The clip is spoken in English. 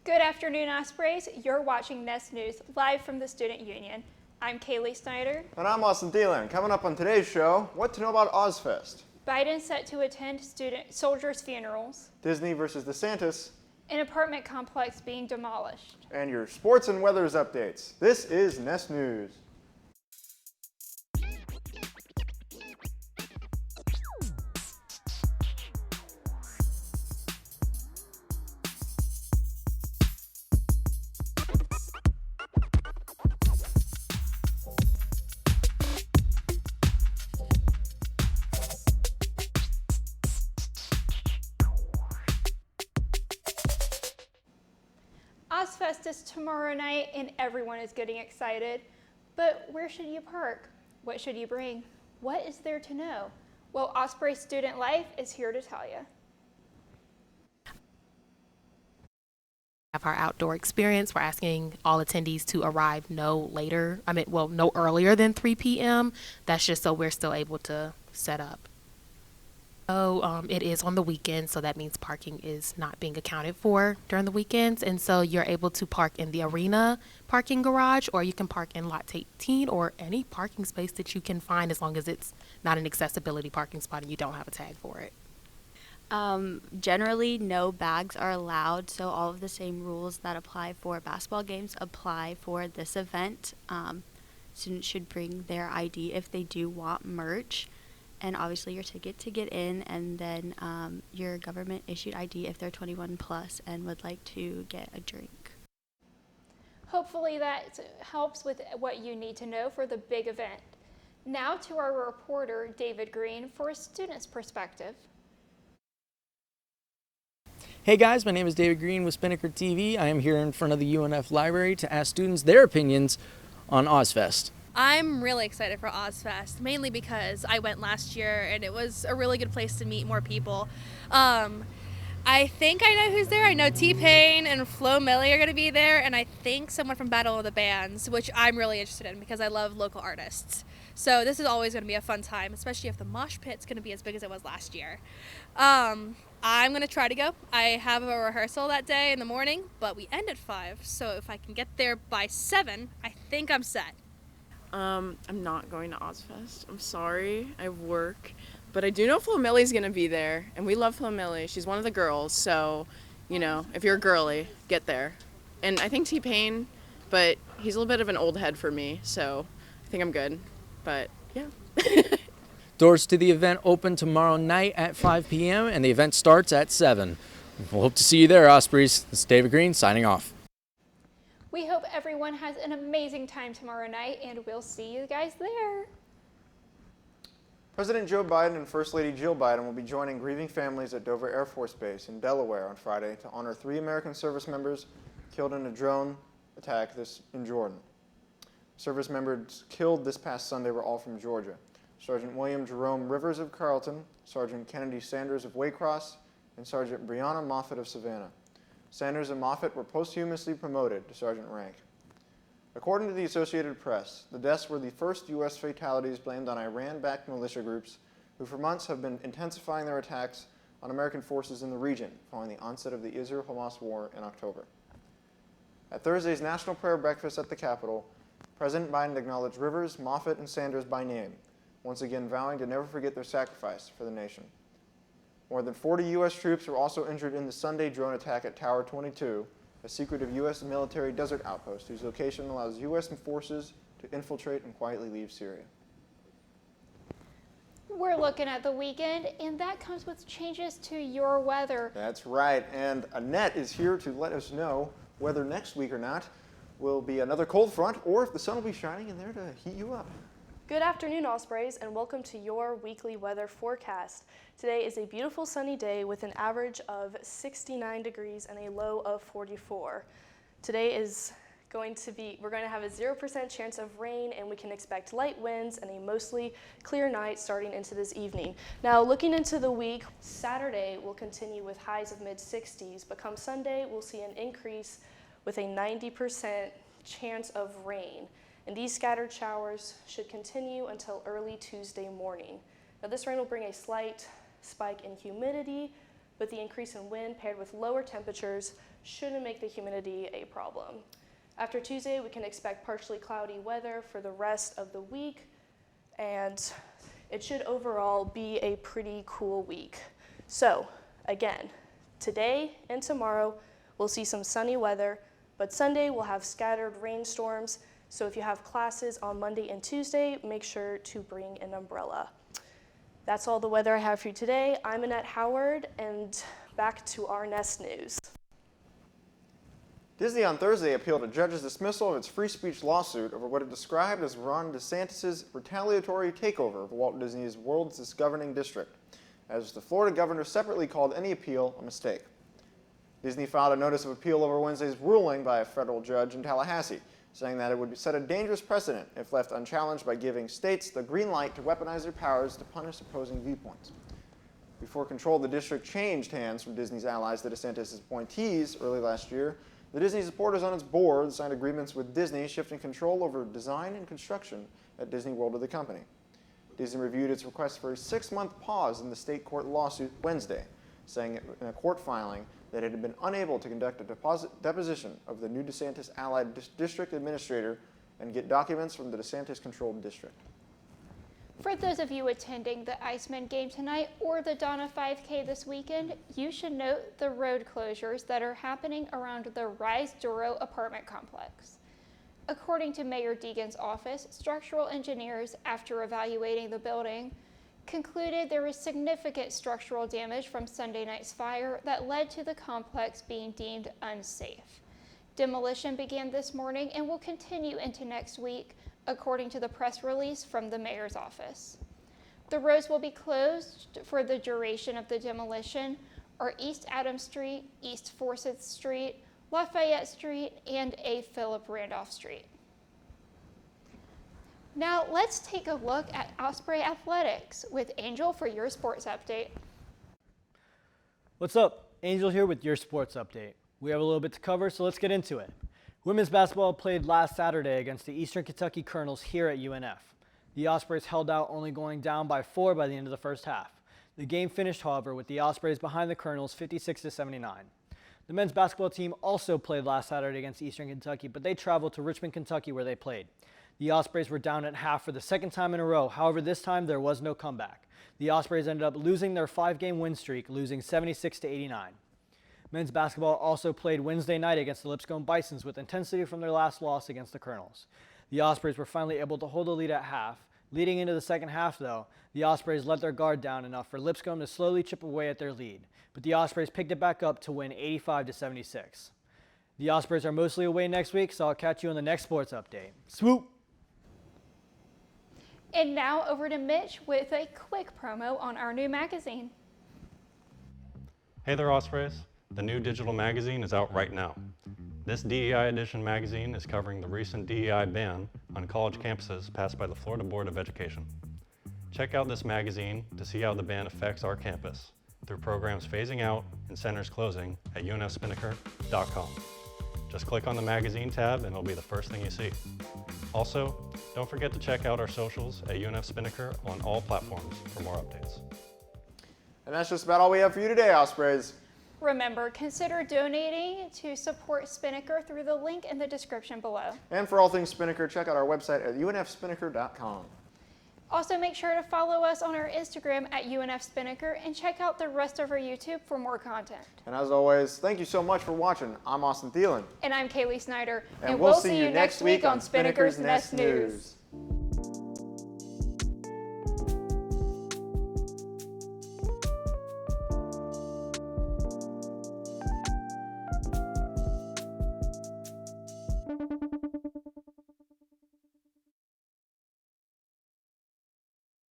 Good afternoon, Ospreys. You're watching Nest News live from the Student Union. I'm Kaylee Snyder. And I'm Austin Thielen. Coming up on today's show, what to know about OzFest. Biden set to attend soldiers' funerals. Disney versus DeSantis. An apartment complex being demolished. And your sports and weathers updates. This is Nest News. OzFest is tomorrow night and everyone is getting excited. But where should you park? What should you bring? What is there to know? Well, Osprey Student Life is here to tell you. Have our outdoor experience. We're asking all attendees to arrive no earlier than 3 p.m. That's just so we're still able to set up. It is on the weekend, so that means parking is not being accounted for during the weekends, and so you're able to park in the arena parking garage, or you can park in lot 18 or any parking space that you can find, as long as it's not an accessibility parking spot and you don't have a tag for it. Generally, no bags are allowed, so all of the same rules that apply for basketball games apply for this event. Students should bring their ID if they do want merch, and obviously your ticket to get in, and then your government-issued ID if they're 21 plus and would like to get a drink. Hopefully that helps with what you need to know for the big event. Now to our reporter, David Green, for a student's perspective. Hey guys, my name is David Green with Spinnaker TV. I am here in front of the UNF library to ask students their opinions on OzFest. I'm really excited for OzFest, mainly because I went last year and it was a really good place to meet more people. I think I know who's there. I know T-Pain and Flo Milli are going to be there, and I think someone from Battle of the Bands, which I'm really interested in because I love local artists. So this is always going to be a fun time, especially if the mosh pit's going to be as big as it was last year. I'm going to try to go. I have a rehearsal that day in the morning, but we end at 5, so if I can get there by 7, I think I'm set. I'm not going to OzFest. I'm sorry. I have work. But I do know Flo Milli's going to be there, and we love Flo Milli. She's one of the girls, so, if you're a girly, get there. And I think T-Pain, but he's a little bit of an old head for me, so I think I'm good. But, yeah. Doors to the event open tomorrow night at 5 p.m. and the event starts at 7. We'll hope to see you there, Ospreys. This is David Green signing off. We hope everyone has an amazing time tomorrow night, and we'll see you guys there. President Joe Biden and First Lady Jill Biden will be joining grieving families at Dover Air Force Base in Delaware on Friday to honor 3 American service members killed in a drone attack in Jordan. Service members killed this past Sunday were all from Georgia. Sergeant William Jerome Rivers of Carleton, Sergeant Kennedy Sanders of Waycross, and Sergeant Brianna Moffitt of Savannah. Sanders and Moffitt were posthumously promoted to sergeant rank. According to the Associated Press, the deaths were the first U.S. fatalities blamed on Iran-backed militia groups who for months have been intensifying their attacks on American forces in the region following the onset of the Israel-Hamas war in October. At Thursday's National Prayer Breakfast at the Capitol, President Biden acknowledged Rivers, Moffitt, and Sanders by name, once again vowing to never forget their sacrifice for the nation. More than 40 U.S. troops were also injured in the Sunday drone attack at Tower 22, a secretive U.S. military desert outpost whose location allows U.S. forces to infiltrate and quietly leave Syria. We're looking at the weekend, and that comes with changes to your weather. That's right, and Annette is here to let us know whether next week or not will be another cold front, or if the sun will be shining in there to heat you up. Good afternoon, Ospreys, and welcome to your weekly weather forecast. Today is a beautiful sunny day with an average of 69 degrees and a low of 44. Today is we're going to have a 0% chance of rain, and we can expect light winds and a mostly clear night starting into this evening. Now, looking into the week, Saturday will continue with highs of mid-60s, but come Sunday, we'll see an increase with a 90% chance of rain. And these scattered showers should continue until early Tuesday morning. Now, this rain will bring a slight spike in humidity, but the increase in wind paired with lower temperatures shouldn't make the humidity a problem. After Tuesday, we can expect partially cloudy weather for the rest of the week, and it should overall be a pretty cool week. So, again, today and tomorrow, we'll see some sunny weather, but Sunday we'll have scattered rainstorms. So if you have classes on Monday and Tuesday, make sure to bring an umbrella. That's all the weather I have for you today. I'm Annette Howard, and back to our Nest News. Disney on Thursday appealed a judge's dismissal of its free speech lawsuit over what it described as Ron DeSantis' retaliatory takeover of Walt Disney's World's governing district, as the Florida governor separately called any appeal a mistake. Disney filed a notice of appeal over Wednesday's ruling by a federal judge in Tallahassee, saying that it would set a dangerous precedent if left unchallenged by giving states the green light to weaponize their powers to punish opposing viewpoints. Before control of the district changed hands from Disney's allies, the DeSantis appointees, early last year, the Disney supporters on its board signed agreements with Disney shifting control over design and construction at Disney World to the company. Disney reviewed its request for a 6-month pause in the state court lawsuit Wednesday, saying in a court filing that it had been unable to conduct a deposition of the new DeSantis allied district administrator and get documents from the DeSantis-controlled district. For those of you attending the Iceman game tonight or the Donna 5K this weekend, you should note the road closures that are happening around the Rise Duro apartment complex. According to Mayor Deegan's office, structural engineers, after evaluating the building, concluded there was significant structural damage from Sunday night's fire that led to the complex being deemed unsafe. Demolition began this morning and will continue into next week, according to the press release from the mayor's office. The roads will be closed for the duration of the demolition are East Adams Street, East Forsyth Street, Lafayette Street, and A. Philip Randolph Street. Now let's take a look at Osprey Athletics with Angel for your sports update. What's up? Angel here with your sports update. We have a little bit to cover, so let's get into it. Women's basketball played last Saturday against the Eastern Kentucky Colonels here at UNF. The Ospreys held out, only going down by 4 by the end of the first half. The game finished, however, with the Ospreys behind the Colonels 56-79. The men's basketball team also played last Saturday against Eastern Kentucky, but they traveled to Richmond, Kentucky, where they played. The Ospreys were down at half for the second time in a row. However, this time there was no comeback. The Ospreys ended up losing their 5-game win streak, losing 76-89. Men's basketball also played Wednesday night against the Lipscomb Bisons with intensity from their last loss against the Colonels. The Ospreys were finally able to hold a lead at half. Leading into the second half, though, the Ospreys let their guard down enough for Lipscomb to slowly chip away at their lead, but the Ospreys picked it back up to win 85-76. The Ospreys are mostly away next week, so I'll catch you on the next sports update. Swoop! And now over to Mitch with a quick promo on our new magazine. Hey there, Ospreys. The new digital magazine is out right now. This DEI edition magazine is covering the recent DEI ban on college campuses passed by the Florida Board of Education. Check out this magazine to see how the ban affects our campus through programs phasing out and centers closing at unfspinnaker.com. Just click on the magazine tab and it'll be the first thing you see. Also, don't forget to check out our socials at UNF Spinnaker on all platforms for more updates. And that's just about all we have for you today, Ospreys. Remember, consider donating to support Spinnaker through the link in the description below. And for all things Spinnaker, check out our website at unfspinnaker.com. Also, make sure to follow us on our Instagram at UNF Spinnaker and check out the rest of our YouTube for more content. And as always, thank you so much for watching. I'm Austin Thielen. And I'm Kaylee Snyder. And we'll see you next week on Spinnaker's Nest News.